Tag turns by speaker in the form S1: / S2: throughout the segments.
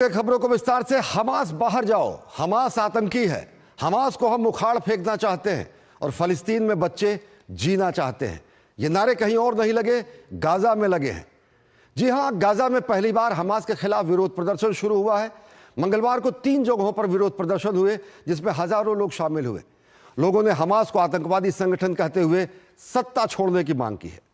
S1: खबरों को विस्तार से। हमास बाहर जाओ, हमास आतंकी है, हमास को हम उखाड़ फेंकना चाहते हैं और फलस्तीन में बच्चे जीना चाहते हैं। ये नारे कहीं और नहीं लगे, गाजा में लगे हैं। जी हां, गाजा में पहली बार हमास के खिलाफ विरोध प्रदर्शन शुरू हुआ है। मंगलवार को 3 जगहों पर विरोध प्रदर्शन हुए जिसमें हजारों लोग शामिल हुए। लोगों ने हमास को आतंकवादी संगठन कहते हुए सत्ता छोड़ने की मांग की है।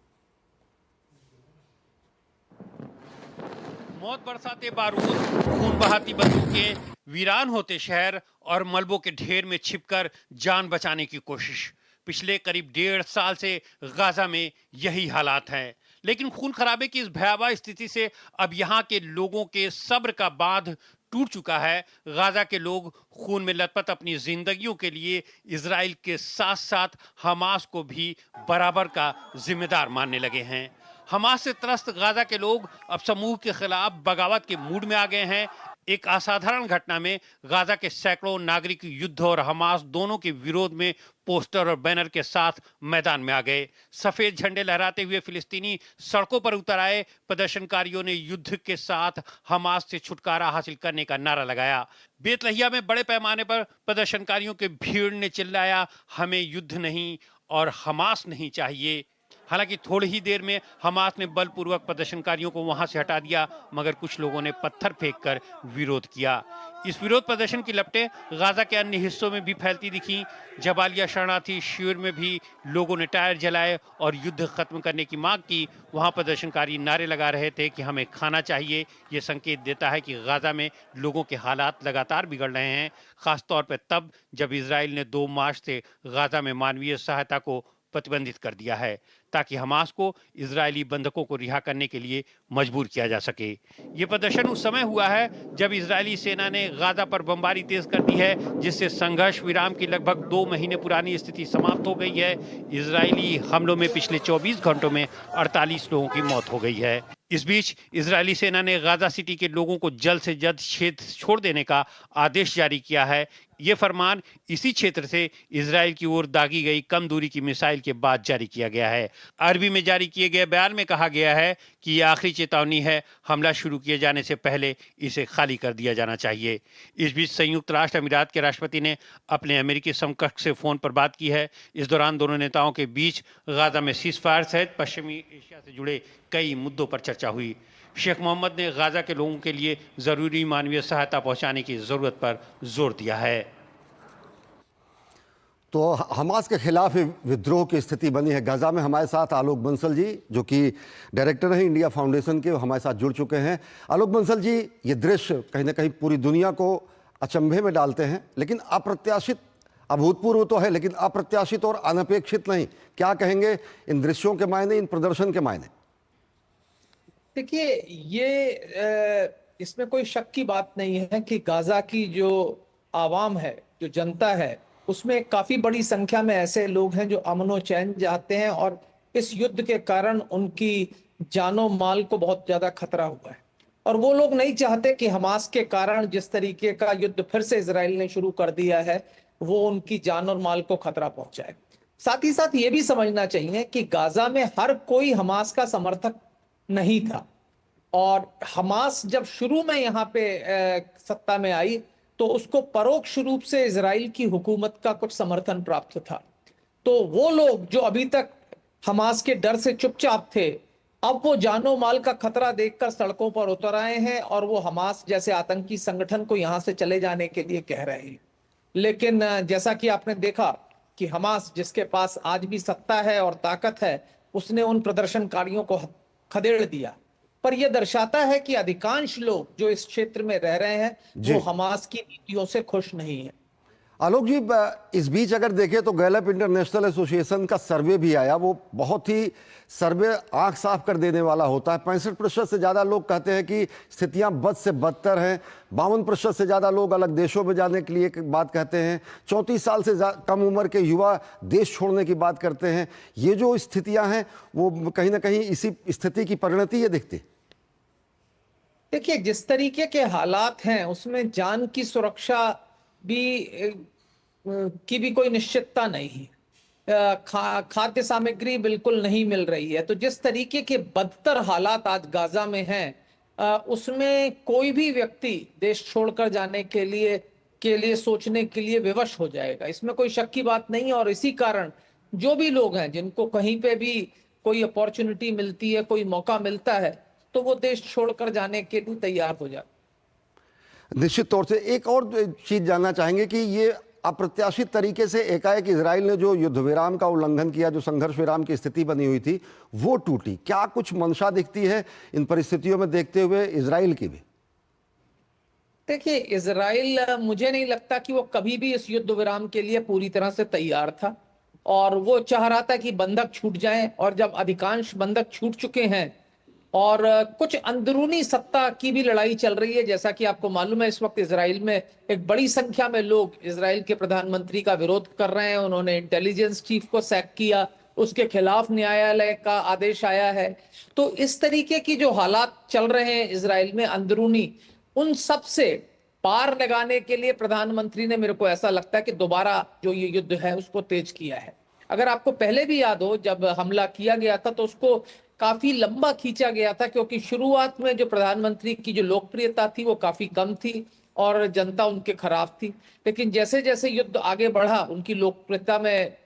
S2: मौत बरसाते बारूद, खून बहाती बंदूकें, वीरान होते शहर और मलबों के ढेर में छिपकर जान बचाने की कोशिश। पिछले करीब 1.5 साल से गाजा में यही हालात हैं। लेकिन खून खराबे की इस भयावह स्थिति से अब यहाँ के लोगों के सब्र का बांध टूट चुका है। गाजा के लोग खून में लथपथ अपनी जिंदगियों के लिए इजराइल के साथ साथ हमास को भी बराबर का जिम्मेदार मानने लगे हैं। हमास से त्रस्त गाजा के लोग अब समूह के खिलाफ बगावत के मूड में आ गए हैं। एक असाधारण घटना में गाजा के सैकड़ों नागरिक युद्ध और हमास दोनों के विरोध में पोस्टर और बैनर के साथ मैदान में आ गए। सफेद झंडे लहराते हुए फिलिस्तीनी सड़कों पर उतर आए। प्रदर्शनकारियों ने युद्ध के साथ हमास से छुटकारा हासिल करने का नारा लगाया। बेतलहिया में बड़े पैमाने पर प्रदर्शनकारियों के भीड़ ने चिल्लाया, हमें युद्ध नहीं और हमास नहीं चाहिए। हालांकि थोड़ी ही देर में हमास ने बलपूर्वक प्रदर्शनकारियों को वहां से हटा दिया, मगर कुछ लोगों ने पत्थर फेंककर विरोध किया। इस विरोध प्रदर्शन की लपटें गाजा के अन्य हिस्सों में भी फैलती दिखी। जबालिया शरणार्थी शिविर में भी लोगों ने टायर जलाए और युद्ध खत्म करने की मांग की। वहां प्रदर्शनकारी नारे लगा रहे थे कि हमें खाना चाहिए। ये संकेत देता है कि गाजा में लोगों के हालात लगातार बिगड़ रहे हैं, खासतौर पर तब जब इजराइल ने 2 मार्च से गाजा में मानवीय सहायता को प्रतिबंधित कर दिया है ताकि हमास को इजरायली बंधकों को रिहा करने के लिए मजबूर किया जा सके। ये प्रदर्शन उस समय हुआ है जब इजरायली सेना ने गाजा पर बमबारी तेज कर दी है, जिससे संघर्ष विराम की लगभग 2 महीने पुरानी स्थिति समाप्त हो गई है। इजरायली हमलों में पिछले 24 घंटों में 48 लोगों की मौत हो गई है। इस बीच इजरायली सेना ने गाजा सिटी के लोगों को जल्द से जल्द क्षेत्र छोड़ देने का आदेश जारी किया है। ये फरमान इसी क्षेत्र से इजराइल की ओर दागी गई कम दूरी की मिसाइल के बाद जारी किया गया है। अरबी में जारी किए गए बयान में कहा गया है कि यह आखिरी चेतावनी है, हमला शुरू किए जाने से पहले इसे खाली कर दिया जाना चाहिए। इस बीच संयुक्त राष्ट्र अमीरात के राष्ट्रपति ने अपने अमेरिकी समकक्ष से फोन पर बात की है। इस दौरान दोनों नेताओं के बीच गाजा में सीजफायर सहित पश्चिमी एशिया से जुड़े कई मुद्दों पर चर्चा हुई। शेख मोहम्मद ने गाजा के लोगों के लिए जरूरी मानवीय सहायता पहुंचाने की जरूरत पर जोर दिया है।
S1: तो हमास के खिलाफ विद्रोह की स्थिति बनी है गाजा में। हमारे साथ आलोक बंसल जी, जो कि डायरेक्टर हैं इंडिया फाउंडेशन के, हमारे साथ जुड़ चुके हैं। आलोक बंसल जी, ये दृश्य कहीं ना कहीं पूरी दुनिया को अचंभे में डालते हैं, लेकिन अप्रत्याशित, अभूतपूर्व तो है लेकिन अप्रत्याशित और अनपेक्षित नहीं। क्या कहेंगे इन दृश्यों के मायने, इन प्रदर्शन के मायने?
S3: देखिए, ये इसमें कोई शक की बात नहीं है कि गाजा की जो आवाम है, जो जनता है, उसमें काफी बड़ी संख्या में ऐसे लोग हैं जो अमन और चैन चाहते हैं और इस युद्ध के कारण उनकी जानो माल को बहुत ज्यादा खतरा हुआ है। और वो लोग नहीं चाहते कि हमास के कारण जिस तरीके का युद्ध फिर से इजराइल ने शुरू कर दिया है वो उनकी जान और माल को खतरा पहुंचाए। साथ ही साथ ये भी समझना चाहिए कि गाजा में हर कोई हमास का समर्थक नहीं था और हमास जब शुरू में यहाँ पे सत्ता में आई तो उसको परोक्ष रूप से इजराइल की हुकूमत का कुछ समर्थन प्राप्त था। तो वो लोग जो अभी तक हमास के डर से चुपचाप थे, अब वो जानो माल का खतरा देखकर सड़कों पर उतर आए हैं और वो हमास जैसे आतंकी संगठन को यहां से चले जाने के लिए कह रहे हैं। लेकिन जैसा कि आपने देखा कि हमास, जिसके पास आज भी सत्ता है और ताकत है, उसने उन प्रदर्शनकारियों को खदेड़ दिया। पर यह दर्शाता है कि अधिकांश लोग जो इस क्षेत्र में रह रहे हैं वो हमास की नीतियों से खुश नहीं है।
S1: आलोक जी, इस बीच अगर देखें तो गैलप इंटरनेशनल एसोसिएशन का सर्वे भी आया। वो बहुत ही सर्वे आंख साफ कर देने वाला होता है। 65% से ज़्यादा लोग कहते हैं कि स्थितियां बद से बदतर हैं। 52% से ज़्यादा लोग अलग देशों में जाने के लिए बात कहते हैं। 34 साल से कम उम्र के युवा देश छोड़ने की बात करते हैं। ये जो स्थितियाँ हैं वो कहीं ना कहीं इसी स्थिति की परिणति ये दिखती।
S3: देखिए, जिस तरीके के हालात हैं उसमें जान की सुरक्षा की भी कोई निश्चितता नहीं है। खाद्य सामग्री बिल्कुल नहीं मिल रही है। तो जिस तरीके के बदतर हालात आज गाजा में हैं, उसमें कोई भी व्यक्ति देश छोड़कर जाने के लिए सोचने के लिए विवश हो जाएगा, इसमें कोई शक की बात नहीं है। और इसी कारण जो भी लोग हैं जिनको कहीं पे भी कोई अपॉर्चुनिटी मिलती है, कोई मौका मिलता है, तो वो देश छोड़कर जाने के लिए तैयार हो जाते।
S1: निश्चित तौर से एक और चीज जानना चाहेंगे कि ये अप्रत्याशित तरीके से एकाएक इजराइल ने जो युद्ध विराम का उल्लंघन किया, जो संघर्ष विराम की स्थिति बनी हुई थी, वो टूटी। क्या कुछ मंशा दिखती है इन परिस्थितियों में देखते हुए इजराइल की भी?
S3: देखिए, इजराइल, मुझे नहीं लगता कि वो कभी भी इस युद्ध विराम के लिए पूरी तरह से तैयार था, और वो चाह रहा था कि बंधक छूट जाएं। और जब अधिकांश बंधक छूट चुके हैं और कुछ अंदरूनी सत्ता की भी लड़ाई चल रही है, जैसा कि आपको मालूम है, इस वक्त इजराइल में एक बड़ी संख्या में लोग इजराइल के प्रधानमंत्री का विरोध कर रहे हैं। उन्होंने इंटेलिजेंस चीफ को सैक किया, उसके खिलाफ न्यायालय का आदेश आया है। तो इस तरीके की जो हालात चल रहे हैं इजराइल में अंदरूनी, उन सब से पार लगाने के लिए प्रधानमंत्री ने, मेरे को ऐसा लगता है कि दोबारा जो ये युद्ध है उसको तेज किया है। अगर आपको पहले भी याद हो, जब हमला किया गया था तो उसको काफी लंबा खींचा गया था, क्योंकि शुरुआत में जो प्रधानमंत्री की जो लोकप्रियता थी वो काफी कम थी और जनता उनके खिलाफ थी। लेकिन जैसे जैसे युद्ध आगे बढ़ा, उनकी लोकप्रियता में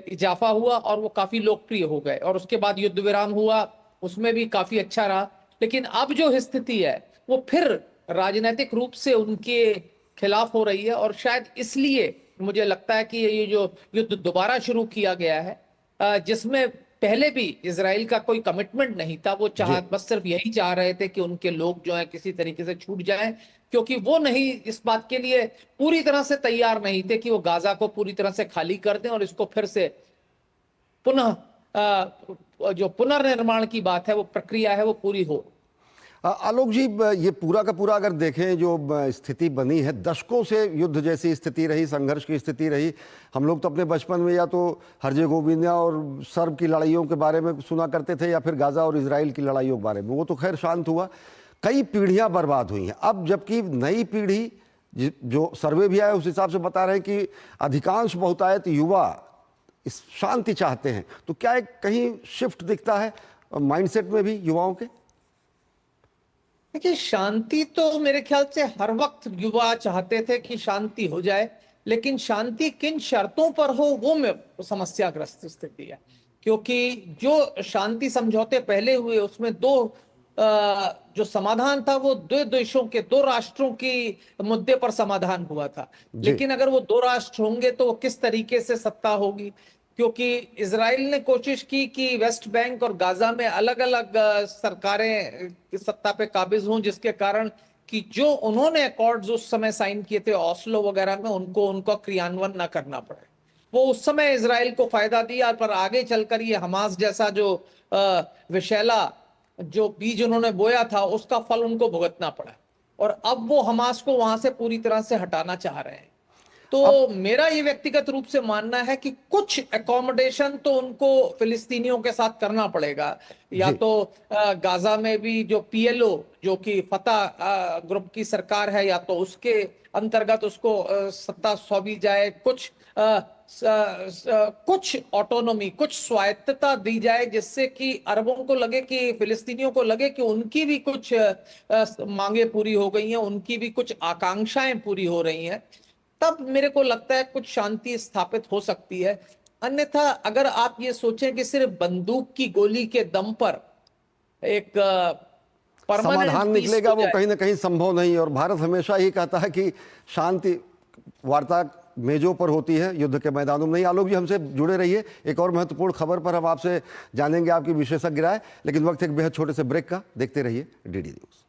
S3: इजाफा हुआ और वो काफी लोकप्रिय हो गए। और उसके बाद युद्ध विराम हुआ, उसमें भी काफी अच्छा रहा। लेकिन अब जो स्थिति है वो फिर राजनीतिक रूप से उनके खिलाफ हो रही है, और शायद इसलिए मुझे लगता है कि ये जो युद्ध दोबारा शुरू किया गया है, जिसमें पहले भी इजराइल का कोई कमिटमेंट नहीं था, वो बस सिर्फ यही चाह रहे थे कि उनके लोग जो है किसी तरीके से छूट जाएं, क्योंकि वो नहीं, इस बात के लिए पूरी तरह से तैयार नहीं थे कि वो गाजा को पूरी तरह से खाली कर दें और इसको फिर से पुनः जो पुनर्निर्माण की बात है, वो प्रक्रिया है, वो पूरी हो।
S1: आलोक जी, ये पूरा का पूरा अगर देखें, जो स्थिति बनी है, दशकों से युद्ध जैसी स्थिति रही, संघर्ष की स्थिति रही। हम लोग तो अपने बचपन में या तो हर्जे गोविंदा और सर्ब की लड़ाइयों के बारे में सुना करते थे, या फिर गाजा और इजराइल की लड़ाइयों के बारे में। वो तो खैर शांत हुआ, कई पीढ़ियां बर्बाद हुई हैं। अब जबकि नई पीढ़ी, जो सर्वे भी आया उस हिसाब से बता रहे हैं कि अधिकांश बहुतायत युवा इस शांति चाहते हैं, तो क्या एक कहीं शिफ्ट दिखता है माइंडसेट में भी युवाओं के?
S3: देखिए, शांति तो मेरे ख्याल से हर वक्त युवा चाहते थे कि शांति हो जाए, लेकिन शांति किन शर्तों पर हो वो में समस्याग्रस्त स्थिति है। क्योंकि जो शांति समझौते पहले हुए उसमें जो समाधान था वो दो देशों के, दो राष्ट्रों की मुद्दे पर समाधान हुआ था। लेकिन अगर वो दो राष्ट्र होंगे तो वो किस तरीके से सत्ता होगी? क्योंकि इजराइल ने कोशिश की कि वेस्ट बैंक और गाजा में अलग अलग सरकारें सत्ता पे काबिज हों, जिसके कारण कि जो उन्होंने अकॉर्ड्स उस समय साइन किए थे ओस्लो वगैरह में, उनका क्रियान्वयन ना करना पड़े। वो उस समय इजराइल को फायदा दिया, पर आगे चलकर ये हमास जैसा जो विषैला जो बीज उन्होंने बोया था, उसका फल उनको भुगतना पड़ा। और अब वो हमास को वहां से पूरी तरह से हटाना चाह रहे हैं। तो मेरा ये व्यक्तिगत रूप से मानना है कि कुछ एकोमोडेशन तो उनको फिलिस्तीनियों के साथ करना पड़ेगा। या तो गाजा में भी जो PLO, जो कि फतह ग्रुप की सरकार है, या तो उसके अंतर्गत उसको सत्ता सौंपी जाए, कुछ ऑटोनॉमी, कुछ स्वायत्तता दी जाए, जिससे कि अरबों को लगे, कि फिलिस्तीनियों को लगे कि उनकी भी कुछ मांगे पूरी हो गई हैं, उनकी भी कुछ आकांक्षाएं पूरी हो रही हैं। तब मेरे को लगता है कुछ शांति स्थापित हो सकती है। अन्यथा अगर आप ये सोचें कि सिर्फ बंदूक की गोली के दम पर एक
S1: समाधान निकलेगा, वो कहीं ना कहीं संभव नहीं। और भारत हमेशा ही कहता है कि शांति वार्ता मेजों पर होती है, युद्ध के मैदानों में नहीं। आलोक जी, हमसे जुड़े रहिए। एक और महत्वपूर्ण खबर पर हम आपसे जानेंगे आपकी विशेषज्ञ राय, लेकिन वक्त एक बेहद छोटे से ब्रेक का। देखते रहिए DD न्यूज।